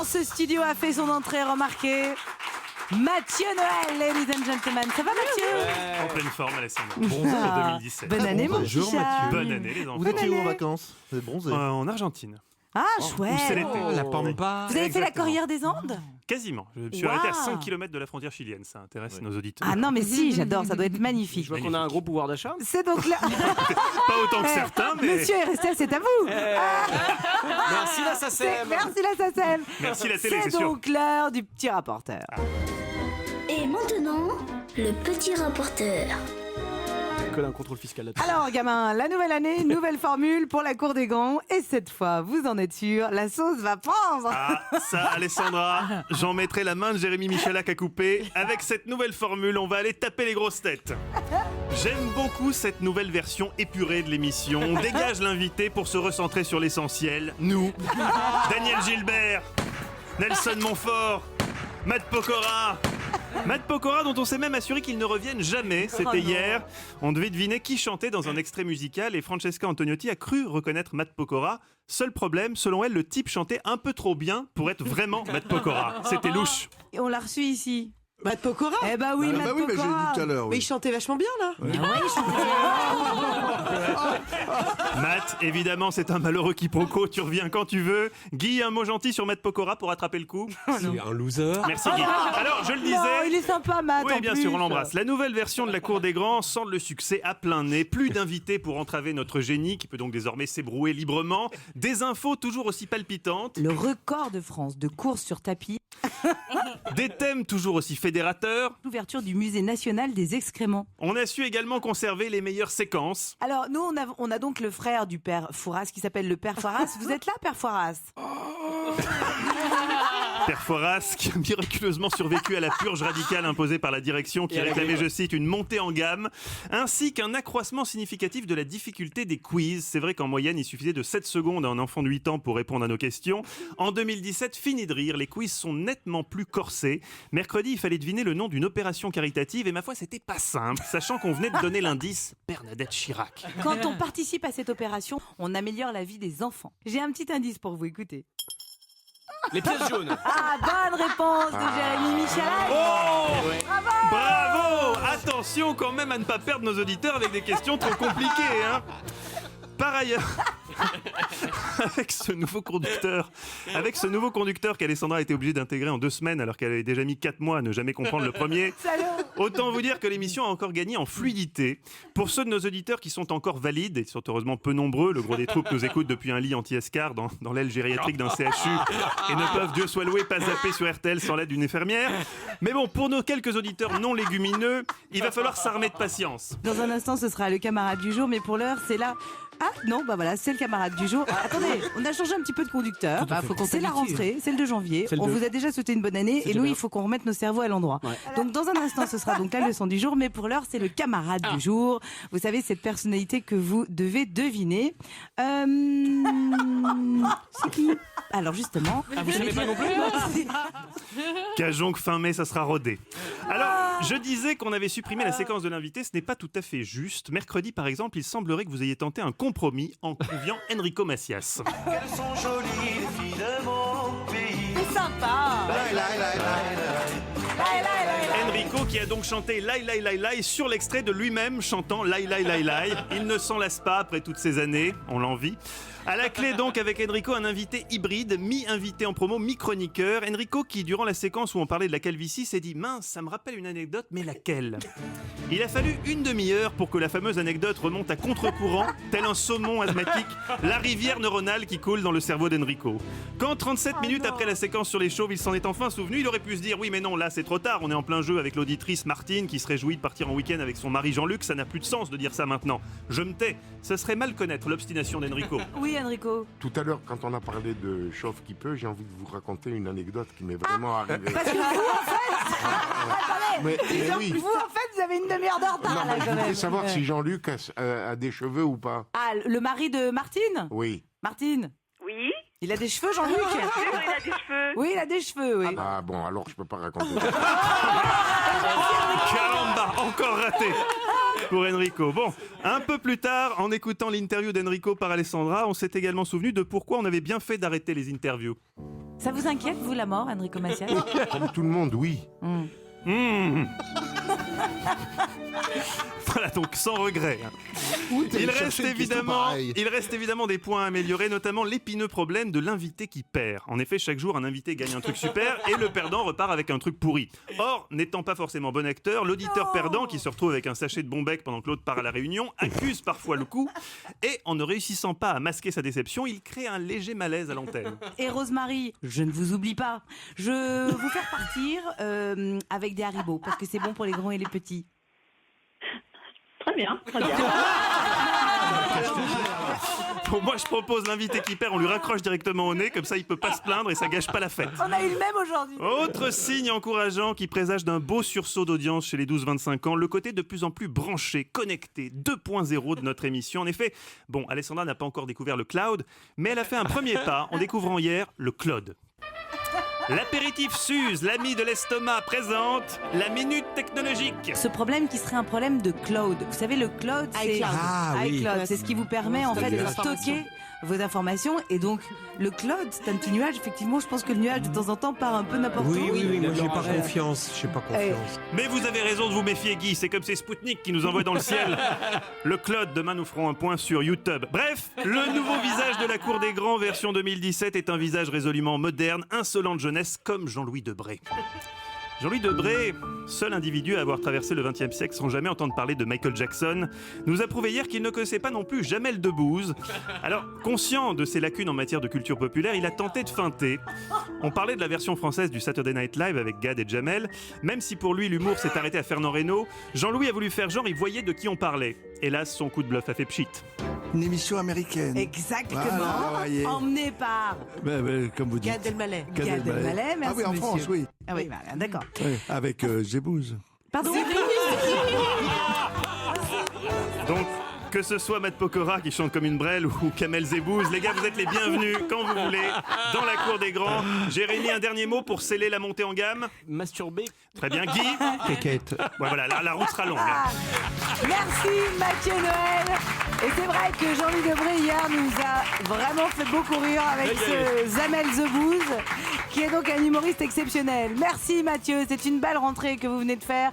ce studio a fait son entrée remarquée. Mathieu Noël, ladies and gentlemen. Ça va, Mathieu? En pleine forme, Alessandra. Bronzé pour 2017. Bonne année, mon Bonjour, petit chat. Mathieu. Bonne année, les enfants. Vous étiez où en année. vacances? Vous êtes bronzé. En Argentine. Ah, Où chouette. c'est l'été. La Pampa. Vous avez fait la Exactement. Corrière des Andes? Quasiment. Je me suis Wow. arrêté à 5 km de la frontière chilienne. Ça intéresse nos auditeurs. Ah non, mais si, j'adore, ça doit être magnifique. Je vois qu'on a un gros pouvoir d'achat. C'est donc là. Pas autant que certains, mais Monsieur Erestel, c'est à vous. Merci la C'est- SACEM. Merci la SACEM. merci la télé, C'est c'est sûr. donc l'heure du petit rapporteur. Et maintenant, le petit rapporteur. Colle un contrôle fiscal là-dessus. Alors, gamin, la nouvelle année, nouvelle formule pour la cour des grands. Et cette fois, vous en êtes sûr, la sauce va prendre. Ah, ça, Alessandra, j'en mettrai la main de Jérémy Michalak à couper. Avec cette nouvelle formule, on va aller taper les grosses têtes. J'aime beaucoup cette nouvelle version épurée de l'émission. On dégage l'invité pour se recentrer sur l'essentiel. Nous, Daniel Gilbert, Nelson Montfort, Matt Pokora. Matt Pokora, dont on s'est même assuré qu'il ne revienne jamais. Oh C'était non. hier. On devait deviner qui chantait dans un extrait musical et Francesca Antoniotti a cru reconnaître Matt Pokora. Seul problème, selon elle, le type chantait un peu trop bien pour être vraiment Matt Pokora. C'était louche. Et on l'a reçu ici. Matt Pokora. Eh bah oui, Matt bah oui, mais j'ai dit Pokora. tout à l'heure. Mais Oui. il chantait vachement bien là. Matt, évidemment, c'est un malheureux quiproquo. Tu reviens quand tu veux. Guy, un mot gentil sur Matt Pokora pour attraper le coup. C'est un loser. Merci Guy. Alors, je le disais. Non, il est sympa, Matt. Oui, en bien plus. sûr, on l'embrasse. La nouvelle version de la Cour des Grands semble le succès à plein nez. Plus d'invités pour entraver notre génie, qui peut donc désormais s'ébrouer librement. Des infos toujours aussi palpitantes. Le record de France de course sur tapis. Des thèmes toujours aussi fédérateurs. L'ouverture du musée national des excréments. On a su également conserver les meilleures séquences. Alors, nous, on a donc le frère du père Fouras qui s'appelle le père Fouras. Vous êtes là, père Fouras? Père Fouras, qui a miraculeusement survécu à la purge radicale imposée par la direction qui réclamait, je cite, une montée en gamme, ainsi qu'un accroissement significatif de la difficulté des quiz. C'est vrai qu'en moyenne, il suffisait de 7 secondes à un enfant de 8 ans pour répondre à nos questions. En 2017, fini de rire, les quiz sont nettement plus corsés. Mercredi, il fallait deviner le nom d'une opération caritative et ma foi, c'était pas simple, sachant qu'on venait de donner l'indice Bernadette Chirac. Quand on participe à cette opération, on améliore la vie des enfants. J'ai un petit indice pour vous, écoutez. Les pièces jaunes. Ah, bonne réponse de Jérémy Michalak. Oh Bravo Attention quand même à ne pas perdre nos auditeurs avec des questions trop compliquées, hein. Par ailleurs, avec ce nouveau conducteur qu'Alessandra a été obligée d'intégrer en 2 semaines alors qu'elle avait déjà mis 4 mois à ne jamais comprendre le premier, autant vous dire que l'émission a encore gagné en fluidité. Pour ceux de nos auditeurs qui sont encore valides, et ils sont heureusement peu nombreux, le gros des troupes nous écoute depuis un lit anti-escar dans l'aile gériatrique d'un CHU et ne peuvent, Dieu soit loué, pas zapper sur RTL sans l'aide d'une infirmière. Mais bon, pour nos quelques auditeurs non légumineux, il va falloir s'armer de patience. Dans un instant, ce sera le camarade du jour, mais pour l'heure, c'est là. Ah non, bah voilà, c'est le camarade du jour. Attendez, on a changé un petit peu de conducteur. C'est la rentrée, c'est le 2 janvier. C'est le On 2. vous a déjà souhaité une bonne année C'est et nous, bien. il faut qu'on remette nos cerveaux à l'endroit. Ouais. Donc dans un instant, ce sera donc la leçon du jour, mais pour l'heure, c'est le camarade du jour. Vous savez, cette personnalité que vous devez deviner. C'est qui? Alors justement. Ah, vous savez pas non plus? Cajon que fin mai, ça sera rodé. Alors, je disais qu'on avait supprimé la séquence de l'invité, ce n'est pas tout à fait juste. Mercredi, par exemple, il semblerait que vous ayez tenté un compromis en conviant Enrico Macias. Qu'elles sont jolies les filles de mon pays. C'est sympa. Enrico qui a donc chanté Lai Lai Lai Lai sur l'extrait de lui-même chantant Lai Lai Lai Lai. Il ne s'en lasse pas après toutes ces années, on l'envie. À la clé donc avec Enrico, un invité hybride, mi-invité en promo, mi-chroniqueur. Enrico qui, durant la séquence où on parlait de la calvitie, s'est dit « Mince, ça me rappelle une anecdote, mais laquelle ?» Il a fallu une demi-heure pour que la fameuse anecdote remonte à contre-courant, tel un saumon asthmatique, la rivière neuronale qui coule dans le cerveau d'Enrico. Quand 37 minutes après la séquence sur les chauves, il s'en est enfin souvenu, il aurait pu se dire « Oui mais non, là c'est trop tard, on est en plein jeu avec l'auditrice Martine qui se réjouit de partir en week-end avec son mari Jean-Luc, ça n'a plus de sens de dire ça maintenant. Je me tais, ce serait mal connaître l'obstination d'Enrico. » Oui, Enrico. Tout à l'heure, quand on a parlé de chauffe qui peut, j'ai envie de vous raconter une anecdote qui m'est vraiment arrivée. Parce que vous, en fait, Mais oui. vous, en fait, vous avez une demi-heure de retard, Non, là, mais je quand voudrais même. savoir si Jean-Luc a des cheveux ou pas. Ah, le mari de Martine? Oui. Martine, Oui, il a des cheveux, Jean-Luc? il a des cheveux. Oui, il a des cheveux, oui. Ah bon, alors je peux pas raconter ça. Caramba, encore raté pour Enrico. Bon, un peu plus tard, en écoutant l'interview d'Enrico par Alessandra, on s'est également souvenu de pourquoi on avait bien fait d'arrêter les interviews. Ça vous inquiète, vous, la mort, Enrico Macias? Comme tout le monde, oui. Voilà, donc sans regret. Il reste évidemment des points à améliorer, notamment l'épineux problème de l'invité qui perd. En effet, chaque jour, un invité gagne un truc super et le perdant repart avec un truc pourri. Or, n'étant pas forcément bon acteur, l'auditeur perdant, qui se retrouve avec un sachet de bon bec pendant que l'autre part à la réunion, accuse parfois le coup et, en ne réussissant pas à masquer sa déception, il crée un léger malaise à l'antenne. Et Rosemary, je ne vous oublie pas. Je veux vous faire partir avec des haribots, parce que c'est bon pour les grands et les petits. Très bien, très bien. Bon, moi, je propose l'invité qui perd, on lui raccroche directement au nez, comme ça il peut pas se plaindre et ça gâche pas la fête. On a eu le même aujourd'hui. Autre signe encourageant qui présage d'un beau sursaut d'audience chez les 12-25 ans, le côté de plus en plus branché, connecté, 2.0 de notre émission. En effet, bon, Alessandra n'a pas encore découvert le cloud, mais elle a fait un premier pas en découvrant hier le Claude. L'apéritif Suze, l'ami de l'estomac, présente la minute technologique. Ce problème qui serait un problème de cloud. Vous savez, le cloud, c'est iCloud. C'est ce qui vous permet en fait de stocker vos informations. Et donc, le cloud, c'est un petit nuage. Effectivement, je pense que le nuage, de temps en temps, part un peu n'importe où. Oui, moi, j'ai pas confiance. Mais vous avez raison de vous méfier, Guy. C'est comme ces Spoutnik qui nous envoient dans le ciel. Le cloud, demain, nous ferons un point sur YouTube. Bref, le nouveau visage de la Cour des Grands, version 2017, est un visage résolument moderne, insolent de jeunesse, comme Jean-Louis Debré. Jean-Louis Debré, seul individu à avoir traversé le XXe siècle sans jamais entendre parler de Michael Jackson, nous a prouvé hier qu'il ne connaissait pas non plus Jamel Debbouze. Alors, conscient de ses lacunes en matière de culture populaire, il a tenté de feinter. On parlait de la version française du Saturday Night Live avec Gad et Jamel. Même si pour lui l'humour s'est arrêté à Fernand Reynaud, Jean-Louis a voulu faire genre il voyait de qui on parlait. Hélas, son coup de bluff a fait pchit. Une émission américaine. Exactement. Voilà, voyez. Emmené par Comme vous dites. Gad Elmaleh. Gad Elmaleh, merci Ah oui, en monsieur. France, oui. Ah oui, d'accord. Oui, avec Zebouze. Pardon. Donc, que ce soit Matt Pokora qui chante comme une brêle ou Kamel Zebouze, les gars, vous êtes les bienvenus quand vous voulez dans la Cour des Grands. Jérémy, un dernier mot pour sceller la montée en gamme. Masturber. Très bien, Guy. Kékette. Ouais, voilà, la route sera longue. Hein. Merci Mathieu Noël. Et c'est vrai que Jean-Louis Debré hier nous a vraiment fait beaucoup rire avec ce Jamel Debbouze, qui est donc un humoriste exceptionnel. Merci Mathieu, c'est une belle rentrée que vous venez de faire.